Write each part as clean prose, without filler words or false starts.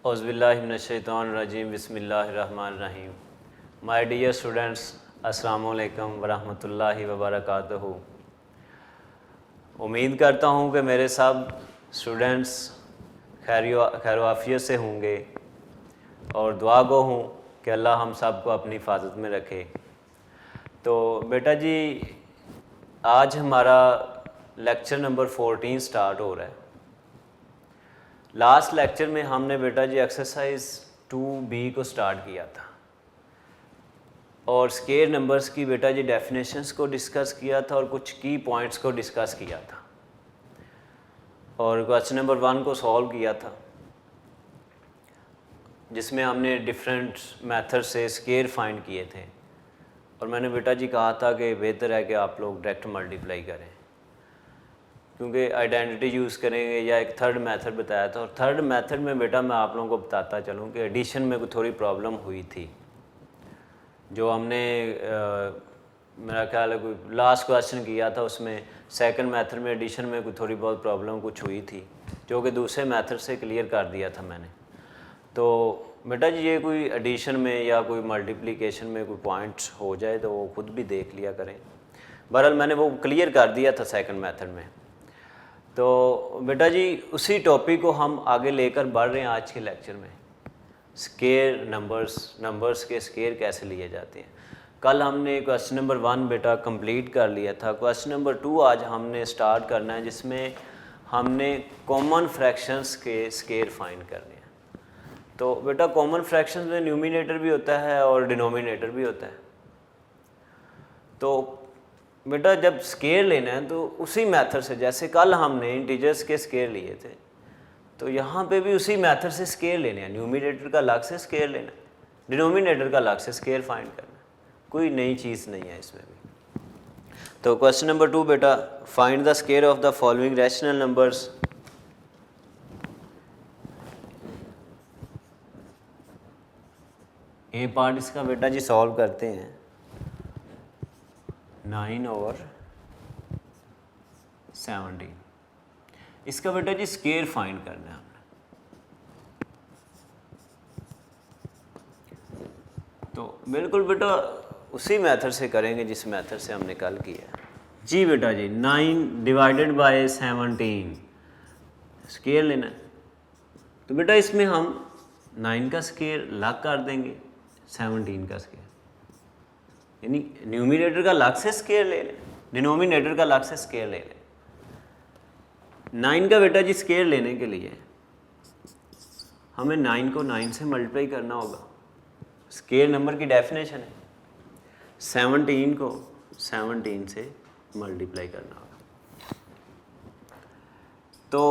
औज़ुबिल्लाहिमिनश्शैतानिर्रजीम बिस्मिल्लाहिर्रहमानिर्रहीम। My dear students, अस्सलामु अलैकुम वरहमतुल्लाहि वबरकातुहू। उम्मीद करता हूँ कि मेरे सब स्टूडेंट्स खैर से होंगे और दुआ गो हूँ कि अल्लाह हम सब को अपनी हिफाजत में रखे। तो बेटा जी, आज हमारा लेक्चर नंबर 14 स्टार्ट हो रहा है। लास्ट लेक्चर में हमने बेटा जी एक्सरसाइज 2B को स्टार्ट किया था और स्केयर नंबर्स की बेटा जी डेफिनेशंस को डिस्कस किया था और कुछ की पॉइंट्स को डिस्कस किया था और क्वेश्चन नंबर 1 को सॉल्व किया था, जिसमें हमने डिफरेंट मेथड से स्केयर फाइंड किए थे। और मैंने बेटा जी कहा था कि बेहतर है कि आप लोग डायरेक्ट मल्टीप्लाई करें, क्योंकि आइडेंटिटी यूज़ करेंगे, या एक थर्ड मेथड बताया था। और थर्ड मेथड में बेटा मैं आप लोगों को बताता चलूँ कि एडिशन में कोई थोड़ी प्रॉब्लम हुई थी, जो हमने मेरा ख्याल है कोई लास्ट क्वेश्चन किया था, उसमें सेकंड मेथड में एडिशन में कोई थोड़ी बहुत प्रॉब्लम कुछ हुई थी, जो कि दूसरे मेथड से क्लियर कर दिया था मैंने। तो बेटा जी ये कोई एडिशन में या कोई मल्टीप्लिकेशन में कोई पॉइंट्स हो जाए तो वो खुद भी देख लिया करें। बहरहाल मैंने वो क्लियर कर दिया था सेकंड मेथड में। तो बेटा जी उसी टॉपिक को हम आगे लेकर बढ़ रहे हैं आज के लेक्चर में। स्केयर नंबर्स के स्केयर कैसे लिए जाते हैं। कल हमने क्वेश्चन नंबर 1 बेटा कंप्लीट कर लिया था। क्वेश्चन नंबर 2 आज हमने स्टार्ट करना है, जिसमें हमने कॉमन फ्रैक्शंस के स्केयर फाइंड करने हैं। तो बेटा कॉमन फ्रैक्शंस में न्यूमिनेटर भी होता है और डिनोमिनेटर भी होता है। तो बेटा जब स्केयर लेना है तो उसी मेथड से, जैसे कल हमने इंटीजर्स के स्केयर लिए थे, तो यहाँ पे भी उसी मेथड से स्केयर लेने हैं। न्यूमिनेटर का अलग से स्केयर लेना है, डिनोमिनेटर का अलग से स्केयर फाइंड करना है। कोई नई चीज़ नहीं है इसमें भी। तो क्वेश्चन नंबर 2 बेटा, find the square of the following rational numbers. ये पार्ट इसका बेटा जी सॉल्व करते हैं। 9/17 इसका बेटा जी स्केयर फाइंड करना है हमने। तो बिल्कुल बेटा उसी मेथड से करेंगे जिस मेथड से हमने कल किया जी। बेटा जी 9/17 स्केयर लेना है। तो बेटा इसमें हम 9 का स्केयर अलग कर देंगे, 17 का स्केयर, यानी न्यूमिनेटर का अलग से स्केयर ले लें, डिनोमिनेटर का अलग से स्केयर ले लें। 9 का बेटा जी स्केयर लेने के लिए हमें 9 को 9 से मल्टीप्लाई करना होगा। स्केयर नंबर की डेफिनेशन है 17 को 17 से मल्टीप्लाई करना होगा। तो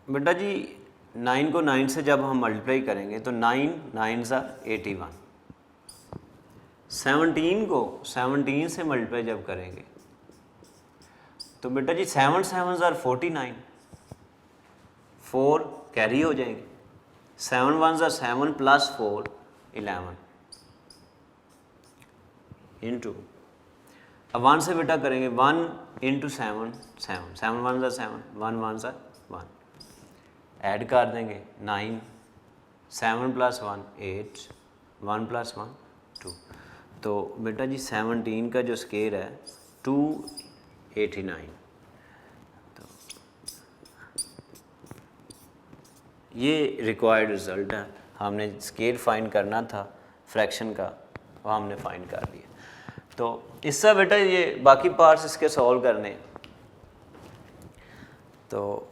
बेटा जी 9 को 9 से जब हम मल्टीप्लाई करेंगे तो 9 9s are 81। 17 को 17 से मल्टीप्लाई जब करेंगे तो बेटा जी 7 7s are 49, 4 कैरी हो जाएंगे। 7 1s are 7 प्लस 4 11 इंटू, अब 1 से बेटा करेंगे 1 into 7 7, 7 1s are 7, 1 1s are 1, add कर देंगे 9, 7 प्लस 1 8, 1 प्लस 1 2। तो बेटा जी 17 का जो स्केयर है 289। तो ये रिक्वायर्ड रिज़ल्ट है। हमने स्केयर फाइंड करना था फ्रैक्शन का, वो हमने फाइंड कर लिया। तो इससे बेटा ये बाकी पार्ट्स इसके सॉल्व करने। तो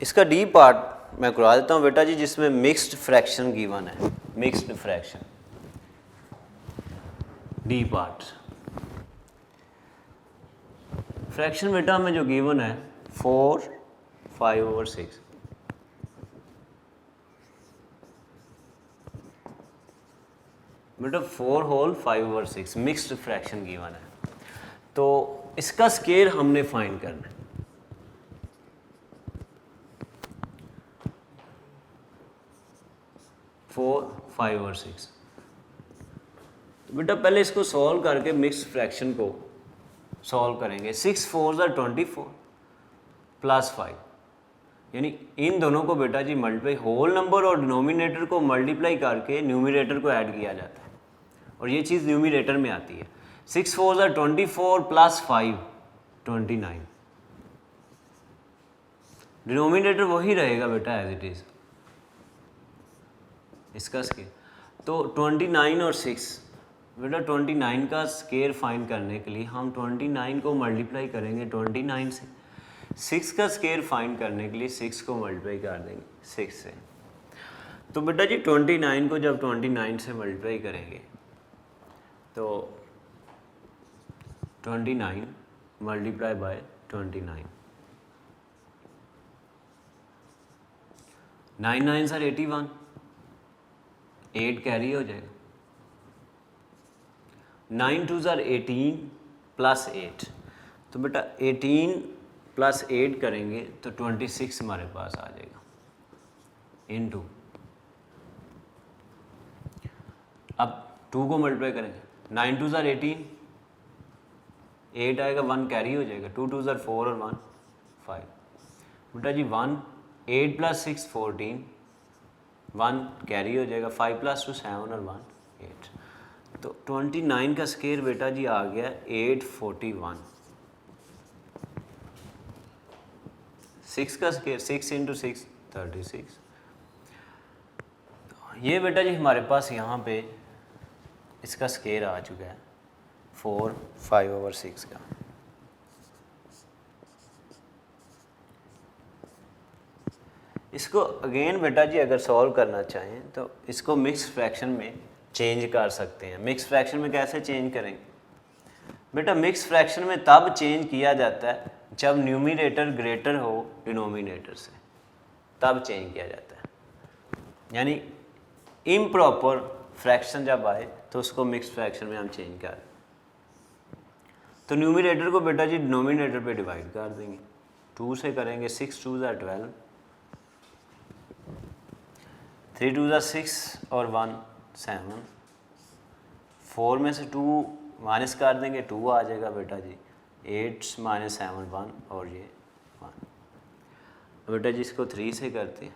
इसका डी पार्ट मैं करवा देता हूँ बेटा जी, जिसमें मिक्स्ड फ्रैक्शन गिवन है। Mixed fraction D part fraction बेटा हमें जो गिवन है 4 5/6। बेटा 4 होल 5/6 मिक्स्ड फ्रैक्शन गिवन है। तो इसका स्केयर हमने फाइंड करना है। फोर 5/6। तो बेटा पहले इसको सॉल्व करके मिक्स फ्रैक्शन को सॉल्व करेंगे। 6 4s are 24 प्लस 5, यानी इन दोनों को बेटा जी मल्टीप्लाई, होल नंबर और डिनोमिनेटर को मल्टीप्लाई करके न्यूमिनेटर को ऐड किया जाता है और ये चीज़ न्यूमिनेटर में आती है। 6 4 are 24 प्लस 5 29। डिनोमिनेटर वही रहेगा बेटा एज इट इज़ इसका स्केयर। तो 29 और 6 बेटा 29 का स्केयर फाइंड करने के लिए हम 29 को मल्टीप्लाई करेंगे 29 से, 6 का स्केयर फाइंड करने के लिए 6 को मल्टीप्लाई कर देंगे 6 से। तो बेटा जी 29 को जब 29 से मल्टीप्लाई करेंगे तो 29 मल्टीप्लाई बाय 29, 9 9 सर 81, 8 कैरी हो जाएगा, 9 2 सर 18 प्लस 8। तो बेटा 18 प्लस 8 करेंगे तो 26 हमारे पास आ जाएगा इनटू, अब 2 को मल्टीप्लाई करेंगे, 9 2 सर 18, 8 आएगा, 1 कैरी हो जाएगा, 2 2 सर 4 और 1 5। बेटा जी 1, 8 प्लस 6 14, 1 कैरी हो जाएगा, 5 प्लस 2 7 और 1 8। तो 29 का स्केयर बेटा जी आ गया 841। 6 का स्केयर 6 इंटू 6 36। ये बेटा जी हमारे पास यहाँ पे इसका स्केयर आ चुका है 4 5/6 का। इसको अगेन बेटा जी अगर सॉल्व करना चाहें तो इसको मिक्स फ्रैक्शन में चेंज कर सकते हैं। मिक्स फ्रैक्शन में कैसे चेंज करेंगे बेटा? मिक्स फ्रैक्शन में तब चेंज किया जाता है जब न्यूमिनेटर ग्रेटर हो डिनोमिनेटर से, तब चेंज किया जाता है। यानी इम्प्रॉपर फ्रैक्शन जब आए तो उसको मिक्स फ्रैक्शन में हम चेंज कर, तो न्यूमिनेटर को बेटा जी डिनोमिनेटर पे डिवाइड कर देंगे, 2 से करेंगे, 6 2 ज़ा 12, 3 2 ज़ा 6 और 1 7, 4 में से 2 माइनस कर देंगे, 2 आ जाएगा बेटा जी, 8 माइनस 7 1 और ये 1। बेटा जी इसको 3 से करते हैं,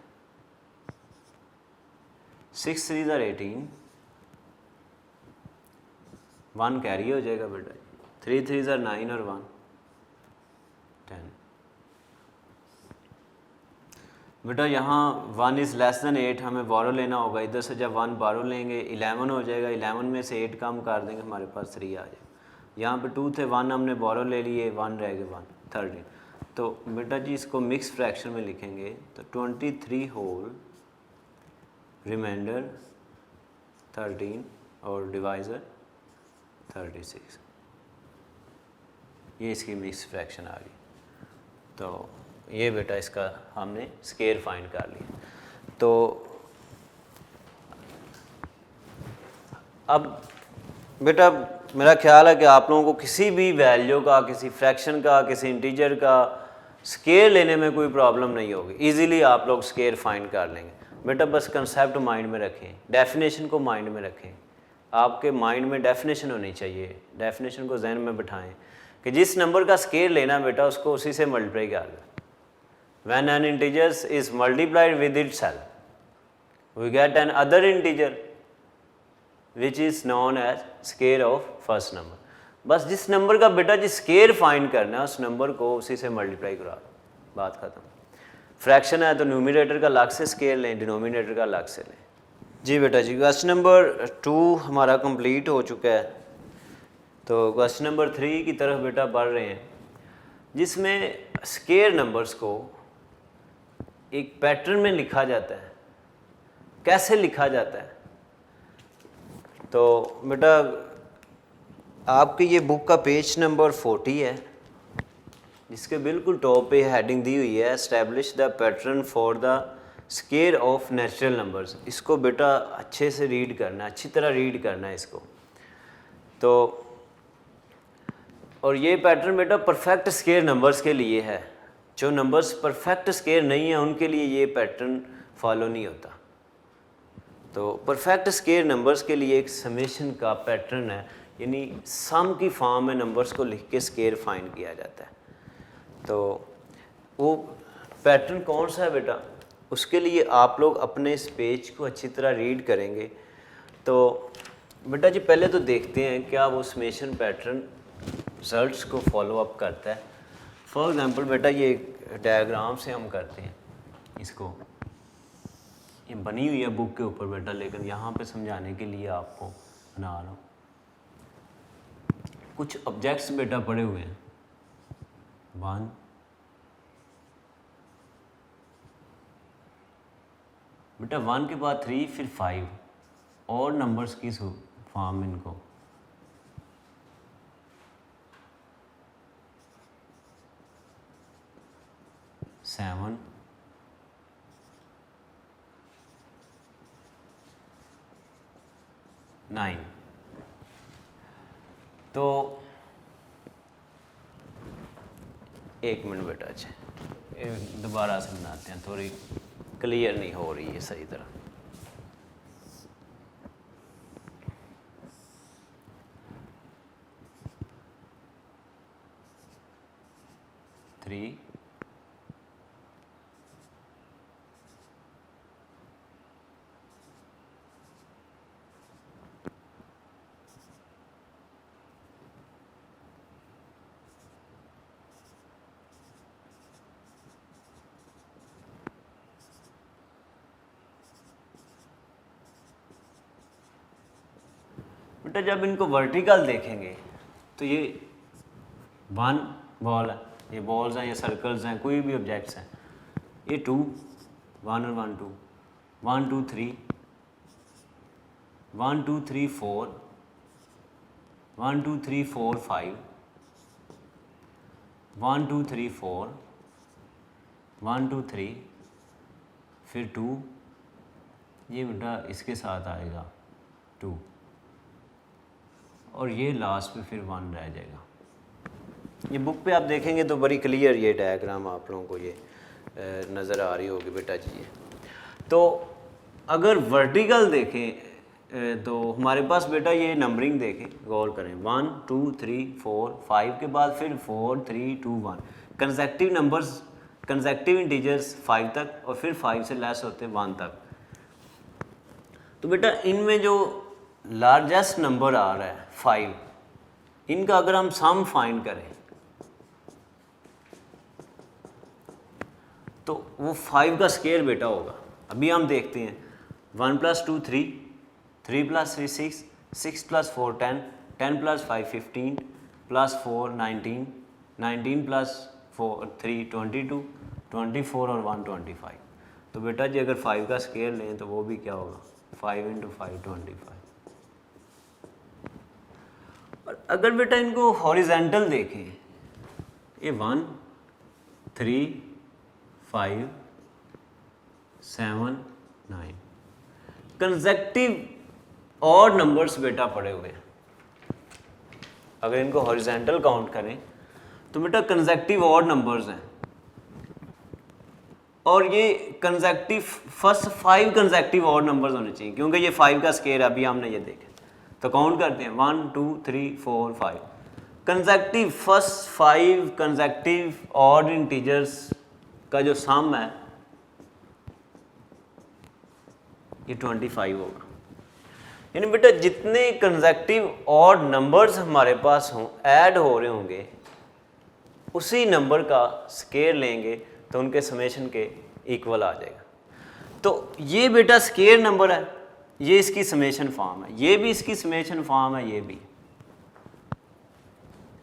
6 3 ज़ा 18, 1 कैरी हो जाएगा बेटा जी, 3 3 ज़ा 9 और 1 10। बेटा यहाँ 1 इज़ लेस दैन 8 हमें बारो लेना होगा, इधर से जब 1 बारो लेंगे 11 हो जाएगा, 11 में से 8 कम कर देंगे हमारे पास 3 आ जाएगा। यहाँ पे 2 थे, 1 हमने बारो ले लिए, 1 रह गए 1 13। तो बेटा जी इसको मिक्स फ्रैक्शन में लिखेंगे तो 23 होल रिमाइंडर 13 और डिवाइज़र 36, ये इसकी मिक्स फ्रैक्शन आ गई। तो ये बेटा इसका हमने स्केयर फाइंड कर लिया। तो अब बेटा मेरा ख्याल है कि आप लोगों को किसी भी वैल्यू का, किसी फ्रैक्शन का, किसी इंटीजर का स्केयर लेने में कोई प्रॉब्लम नहीं होगी, इजीली आप लोग स्केयर फाइंड कर लेंगे। बेटा बस कंसेप्ट माइंड में रखें, डेफिनेशन को माइंड में रखें, आपके माइंड में डेफिनेशन होनी चाहिए, डेफिनेशन को जहन में बिठाएं कि जिस नंबर का स्केयर लेना बेटा उसको उसी से मल्टीप्लाई कर लें। When an integer is multiplied with itself, we get an other integer which is known as square of first number. बस जिस नंबर का बेटा जी स्केयर फाइंड करना है उस नंबर को उसी से मल्टीप्लाई करा, बात खत्म। फ्रैक्शन है तो न्यूमिनेटर का अलग से स्केयर लें, डिनोमिनेटर का अलग से लें। जी बेटा जी क्वेश्चन नंबर 2 हमारा कंप्लीट हो चुका है। तो क्वेश्चन नंबर 3 की तरफ बेटा बढ़ रहे हैं, जिसमें स्केयर नंबर्स को एक पैटर्न में लिखा जाता है। कैसे लिखा जाता है? तो बेटा आपकी ये बुक का पेज नंबर 40 है, जिसके बिल्कुल टॉप पे हेडिंग दी हुई है establish the pattern for the square of natural numbers. इसको बेटा अच्छे से रीड करना है, अच्छी तरह रीड करना है इसको। तो और ये पैटर्न बेटा परफेक्ट स्केयर नंबर्स के लिए है, जो नंबर्स परफेक्ट स्केयर नहीं है उनके लिए ये पैटर्न फॉलो नहीं होता। तो परफेक्ट स्केयर नंबर्स के लिए एक समेशन का पैटर्न है, यानी सम की फॉर्म में नंबर्स को लिख के स्केयर फाइंड किया जाता है। तो वो पैटर्न कौन सा है बेटा, उसके लिए आप लोग अपने इस पेज को अच्छी तरह रीड करेंगे। तो बेटा जी पहले तो देखते हैं क्या वो समेशन पैटर्न रिजल्ट्स को फॉलो अप करता है। फॉर एग्जांपल बेटा ये डायग्राम से हम करते हैं इसको, ये बनी हुई है बुक के ऊपर बेटा, लेकिन यहाँ पे समझाने के लिए आपको बना रहा हूँ। कुछ ऑब्जेक्ट्स बेटा पड़े हुए हैं, 1 बेटा 1 के बाद 3 फिर 5 और नंबर्स की फॉर्म इनको, सेवन 9। तो एक मिनट बेटा, अच्छा दोबारा से बनाते हैं, थोड़ी क्लियर नहीं हो रही है सही तरह। थ्री बेटा जब इनको वर्टिकल देखेंगे तो ये 1 बॉल है, ये बॉल्स हैं, ये सर्कल्स हैं, कोई भी ऑब्जेक्ट्स हैं। ये 2 1 और 1 2 1 2 3 1 2 3 4 1 2 3 4 5 1 2 3 4 1 2 3 फिर 2, ये बेटा इसके साथ आएगा 2 और ये लास्ट में फिर 1 रह जाएगा। ये बुक पे आप देखेंगे तो बड़ी क्लियर ये डायग्राम आप लोगों को ये नज़र आ रही होगी बेटा जी। ये तो अगर वर्टिकल देखें तो हमारे पास बेटा ये नंबरिंग देखें, गौर करें 1 2 3 4 5 के बाद फिर 4 3 2 1 कंसेक्टिव नंबर्स, कंसेक्टिव इंटीजर्स 5 तक और फिर 5 से लेस होते हैं 1 तक। तो बेटा इनमें जो लार्जेस्ट नंबर आ रहा है 5, इनका अगर हम सम फाइंड करें तो वो 5 का स्केयर बेटा होगा। अभी हम देखते हैं 1 + 2 3 3 + 3 6 6 + 4 10 10 + 5 15 + 4 19 19 + 4 3 22 24 और 1 25। तो बेटा जी अगर 5 का स्केयर लें तो वो भी क्या होगा 5 × 5 25। और अगर बेटा इनको हॉरिजेंटल देखें, ये 1 3 5 7 9 कंसेक्टिव और नंबर्स बेटा पड़े हुए हैं। अगर इनको हॉरिजेंटल काउंट करें तो बेटा कंसेक्टिव और नंबर्स हैं, और ये कंसेक्टिव फर्स्ट 5 कंसेक्टिव और नंबर्स होने चाहिए, क्योंकि ये 5 का स्केयर अभी हमने ये देखा। तो काउंट करते हैं 1 2 3 4 5 consecutive first 5 consecutive odd integers का जो सम है ये 25 होगा। यानी बेटा जितने कंसेक्टिव ऑड नंबर्स हमारे पास हों, ऐड हो रहे होंगे, उसी नंबर का स्केयर लेंगे तो उनके समेशन के इक्वल आ जाएगा। तो ये बेटा स्केयर नंबर है, ये इसकी समेशन फॉर्म है, ये भी इसकी समेशन फॉर्म है, ये भी।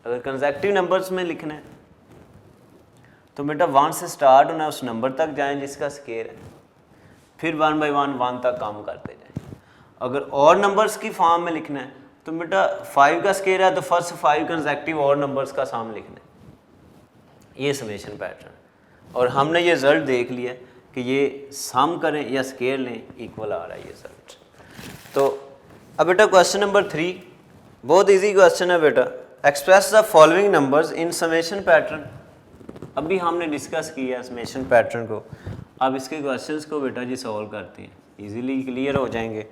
अगर कंसेक्टिव नंबर्स में लिखना है तो बेटा 1 से स्टार्ट होना है, उस नंबर तक जाएं जिसका स्केयर है, फिर 1 by 1 1 तक कम करते जाएं। अगर और नंबर्स की फॉर्म में लिखना है तो बेटा 5 का स्केयर है तो फर्स्ट 5 कंसेक्टिव और नंबर्स का सम लिखना है, ये समेशन पैटर्न। और हमने ये रिजल्ट देख लिया कि ये सम करें या स्केयर लें इक्वल आ रहा है ये रिजल्ट। तो अब बेटा क्वेश्चन नंबर 3 बहुत इजी क्वेश्चन है बेटा। Express the following numbers in summation pattern. अभी हमने डिस्कस किया समेशन पैटर्न को, अब इसके क्वेश्चंस को बेटा जी सॉल्व करते हैं, इजीली क्लियर हो जाएंगे।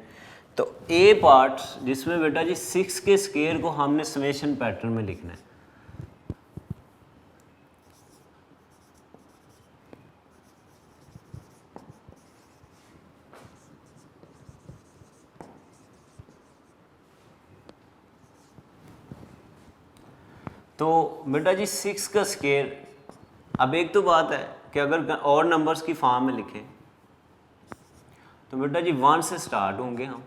तो ए पार्ट जिसमें बेटा जी 6 के स्केयर को हमने समेशन पैटर्न में लिखना है। तो बेटा जी 6 का स्केयर, अब एक तो बात है कि अगर और नंबर्स की फॉर्म में लिखें तो बेटा जी 1 से स्टार्ट होंगे, हम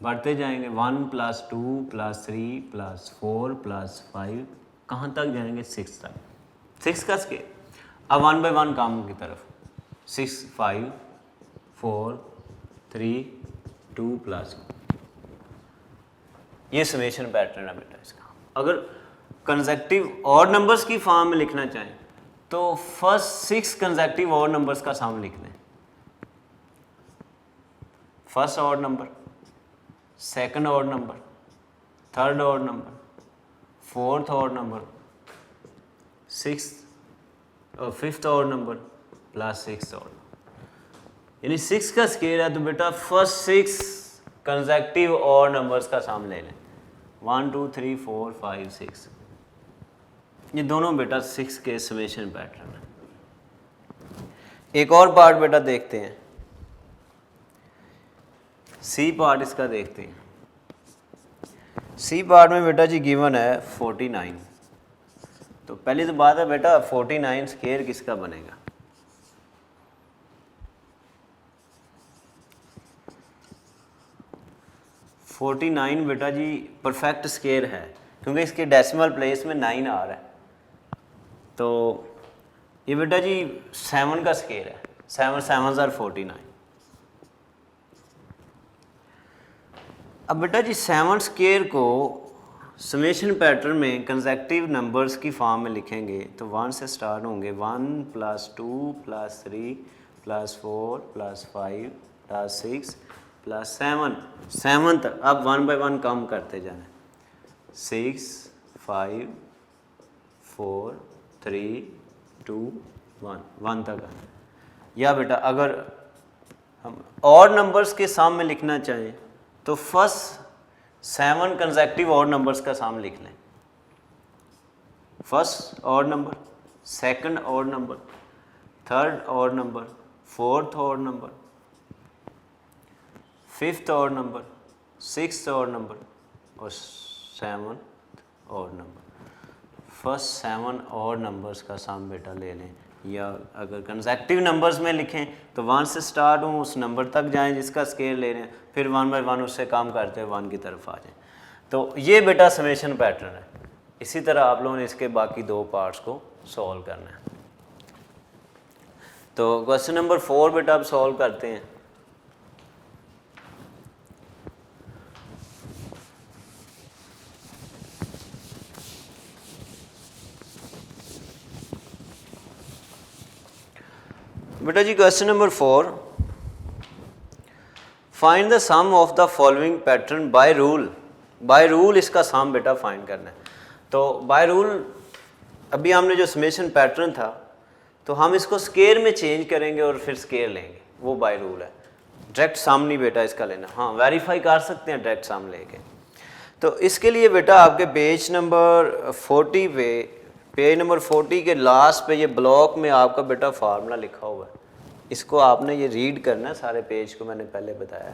बढ़ते जाएंगे 1 + 2 + 3 + 4 + 5, कहाँ तक जाएंगे 6 तक, 6 का स्केयर। अब 1 बाय 1 काम की तरफ, 6 5 4 3 2 + 1, ये समेशन पैटर्न है बेटा इसका। अगर कंसेक्टिव और नंबर्स की फॉर्म में लिखना चाहें तो फर्स्ट 6 कंसेक्टिव और नंबर्स का सम लिख लें। First odd number, second odd number, third odd number, fourth odd number, fifth odd number plus sixth odd, यानी 6 का स्केयर है तो बेटा फर्स्ट 6 कंसेक्टिव और नंबर्स का सम ले लें, 1 2 3 4 5 6, ये दोनों बेटा 6 के समेशन पैटर्न है। एक और पार्ट बेटा देखते हैं, सी पार्ट इसका देखते हैं। सी पार्ट में बेटा जी गिवन है 49, तो पहली तो बात है बेटा 49 स्केयर किसका बनेगा। फोर्टी नाइन बेटा जी परफेक्ट स्केयर है क्योंकि इसके डेसिमल प्लेस में 9 आ रहा है, तो ये बेटा जी 7 का स्केयर है, 7 7 are 49। अब बेटा जी 7 स्केयर को समेशन पैटर्न में कंसेक्टिव नंबर्स की फॉर्म में लिखेंगे तो 1 से स्टार्ट होंगे, 1 + 2 + 3 + 4 + 5 + 6 + 7 तक। अब 1 बाय 1 कम करते जाना, 6 5 4 3 2 1 तक। या बेटा अगर हम और नंबर्स के सम में लिखना चाहें तो फर्स्ट 7 कंसेक्टिव और नंबर्स का सम लिख लें। फर्स्ट और नंबर, सेकंड और नंबर, थर्ड और नंबर, फोर्थ और नंबर, फिफ्थ और नंबर, सिक्स्थ और नंबर और 7th और नंबर। फर्स्ट 7 और नंबर्स का सम बेटा ले लें, या अगर कंसेक्टिव नंबर्स में लिखें तो 1 से स्टार्ट हों, उस नंबर तक जाएं जिसका स्केयर ले रहे हैं, फिर 1 बाय 1 उससे काम करते हुए 1 की तरफ आ जाएं। तो ये बेटा समेशन पैटर्न है। इसी तरह आप लोगों ने इसके बाकी 2 पार्ट्स को सॉल्व करना है। तो क्वेश्चन नंबर 4 बेटा अब सॉल्व करते हैं। बेटा जी question number 4, find the sum of the following pattern by rule. By rule इसका सम बेटा फाइंड करना है। तो बाय रूल अभी हमने जो समेशन पैटर्न था तो हम इसको स्केयर में चेंज करेंगे और फिर स्केयर लेंगे, वो बाय रूल है। डायरेक्ट सम नहीं बेटा इसका लेना, हाँ वेरीफाई कर सकते हैं डायरेक्ट सम लेके। तो इसके लिए बेटा आपके पेज नंबर 40 पे, पेज नंबर 40 के लास्ट पे ये ब्लॉक में आपका बेटा फार्मूला लिखा हुआ है, इसको आपने ये रीड करना है। सारे पेज को मैंने पहले बताया,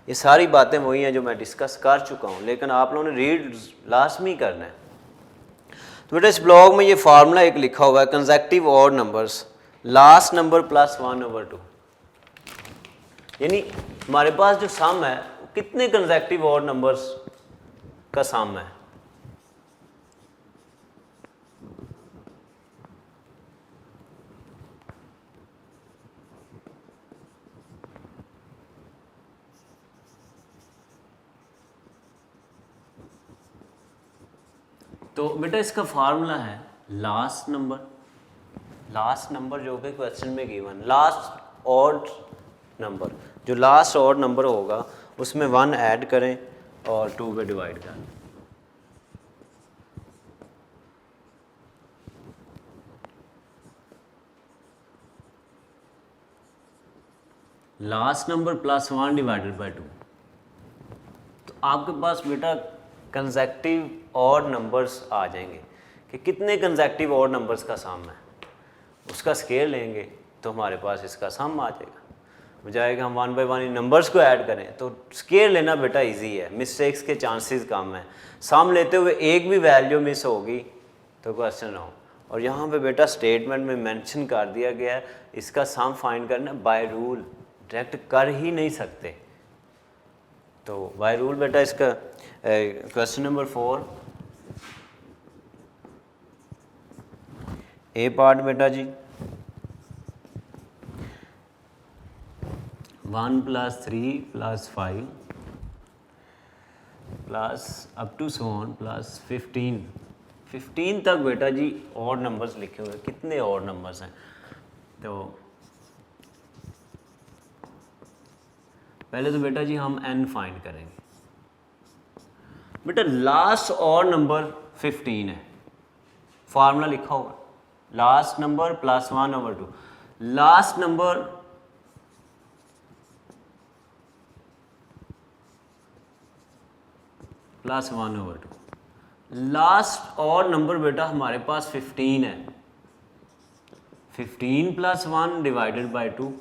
ये सारी बातें वही हैं जो मैं डिस्कस कर चुका हूँ, लेकिन आप लोगों ने रीड लाजमी करना है। तो बेटा इस ब्लॉक में ये फार्मूला एक लिखा हुआ है, consecutive odd numbers, last number plus 1/2, यानी हमारे पास जो सम है कितने कंसेक्टिव ऑड नंबर्स का सम है। तो बेटा इसका फार्मूला है लास्ट नंबर, लास्ट नंबर जो कि क्वेश्चन में गिवन, लास्ट ऑड नंबर, जो लास्ट ऑड नंबर होगा उसमें 1 ऐड करें और 2 पे डिवाइड करें। Last number plus 1 divided by 2, तो आपके पास बेटा कंसेक्टिव ऑड नंबर्स आ जाएंगे कि कितने कंसेक्टिव ऑड नंबर्स का सम है, उसका स्केयर लेंगे तो हमारे पास इसका सम आ जाएगा। बजाय कि हम 1 बाय 1 इन नंबर्स को ऐड करें, तो स्केयर लेना बेटा इजी है, मिस्टेक्स के चांसेस कम हैं। सम लेते हुए एक भी वैल्यू मिस होगी तो क्वेश्चन हो। और यहाँ पे बेटा स्टेटमेंट में मेंशन कर दिया गया है इसका सम फाइंड करना बाय रूल, डायरेक्ट कर ही नहीं सकते। तो बाय रूल बेटा इसका क्वेश्चन नंबर 4 ए पार्ट बेटा जी 1 + 3 + 5 plus up to so on plus 15 तक बेटा जी और नंबर्स लिखे हुए, कितने और नंबर्स हैं। तो पहले तो बेटा जी हम n फाइंड करेंगे। बेटा लास्ट और नंबर 15 है, फार्मूला लिखा हुआ last number +1/2, last number +1/2, last और नंबर बेटा हमारे पास 15 है, 15 + 1 डिवाइडेड बाय 2,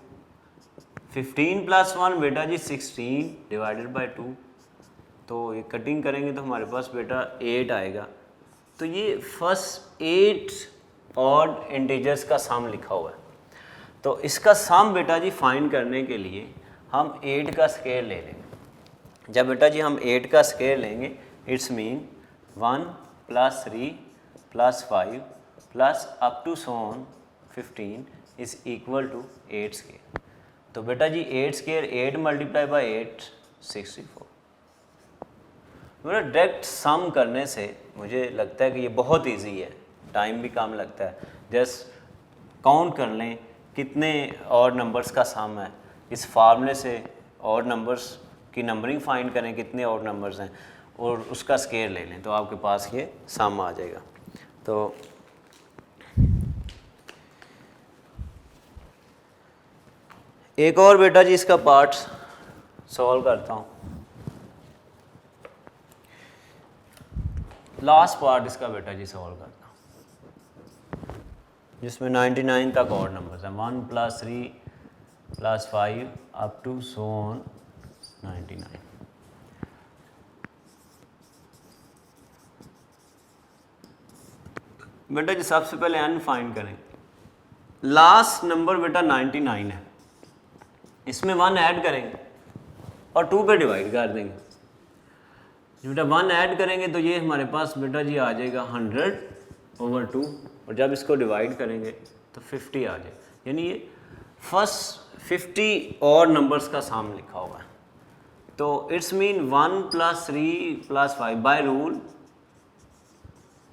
15 + 1 बेटा जी 16 डिवाइडेड बाय 2। तो ये कटिंग करेंगे तो हमारे पास बेटा 8 आएगा। तो ये फर्स्ट 8 ऑड इंटीजर्स का सम लिखा हुआ है। तो इसका सम बेटा जी फाइंड करने के लिए हम 8 का स्क्वायर ले लेंगे। जब बेटा जी हम 8 का स्क्वायर लेंगे it's mean 1 + 3 + 5 plus up to so on 15 is equal to 8 square. तो बेटा जी 8 स्क्वायर 8 × 8 64। मेरा डायरेक्ट सम करने से मुझे लगता है कि ये बहुत इजी है, टाइम भी कम लगता है। जस्ट काउंट कर लें कितने और नंबर्स का सम है, इस फार्मूले से और नंबर्स की नंबरिंग फाइंड करें कितने और नंबर्स हैं और उसका स्क्वायर ले लें तो आपके पास ये सम आ जाएगा। तो एक और बेटा जी इसका पार्ट सॉल्व करता हूँ। लास्ट पार्ट इसका बेटा जी सॉल्व करता हूँ जिसमें 99 तक और नंबर्स हैं, 1 + 3 + 5 अप टू सो ऑन 99। बेटा जी सबसे पहले n फाइंड करें। लास्ट नंबर बेटा 99 है, इसमें 1 ऐड करेंगे और 2 पे डिवाइड कर देंगे। बेटा 1 ऐड करेंगे तो ये हमारे पास बेटा जी आ जाएगा 100/2 और जब इसको डिवाइड करेंगे तो 50 आ जाए। यानी ये फर्स्ट 50 और नंबर्स का सम लिखा हुआ है। तो इट्स मीन 1 + 3 + 5 बाय रूल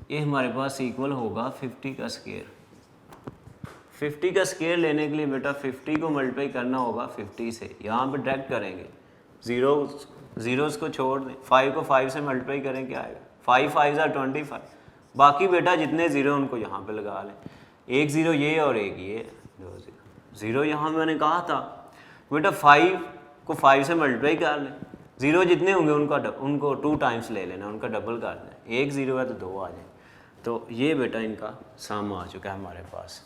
ये हमारे पास इक्वल होगा 50 का स्क्वायर। 50 का स्क्वायर लेने के लिए बेटा 50 को मल्टीप्लाई करना होगा 50 से, यहाँ पे डायरेक्ट करेंगे, ज़ीरोज़ को छोड़ दें, 5 को 5 से मल्टीप्लाई करें क्या आएगा, 5 × 5 = 25। बाकी बेटा जितने ज़ीरो उनको यहाँ पे लगा लें, एक ज़ीरो ये और एक ये, 2 ज़ीरो यहाँ मैंने कहा था बेटा 5 को 5 से मल्टीप्लाई कर लें, ज़ीरो जितने होंगे उनको 2 टाइम्स ले लेना, उनका डबल कर दें, एक ज़ीरो है तो 2 आ जाए। तो ये बेटा इनका सम आ चुका है हमारे पास।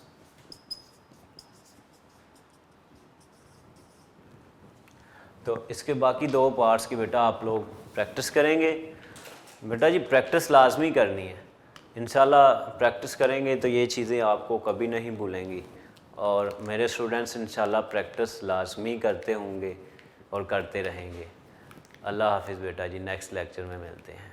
तो इसके बाकी 2 पार्ट्स की बेटा आप लोग प्रैक्टिस करेंगे। बेटा जी प्रैक्टिस लाजमी करनी है, इंशाल्लाह प्रैक्टिस करेंगे तो ये चीज़ें आपको कभी नहीं भूलेंगी और मेरे स्टूडेंट्स इंशाल्लाह प्रैक्टिस लाजमी करते होंगे और करते रहेंगे। अल्लाह हाफिज़ बेटा जी, नेक्स्ट लेक्चर में मिलते हैं।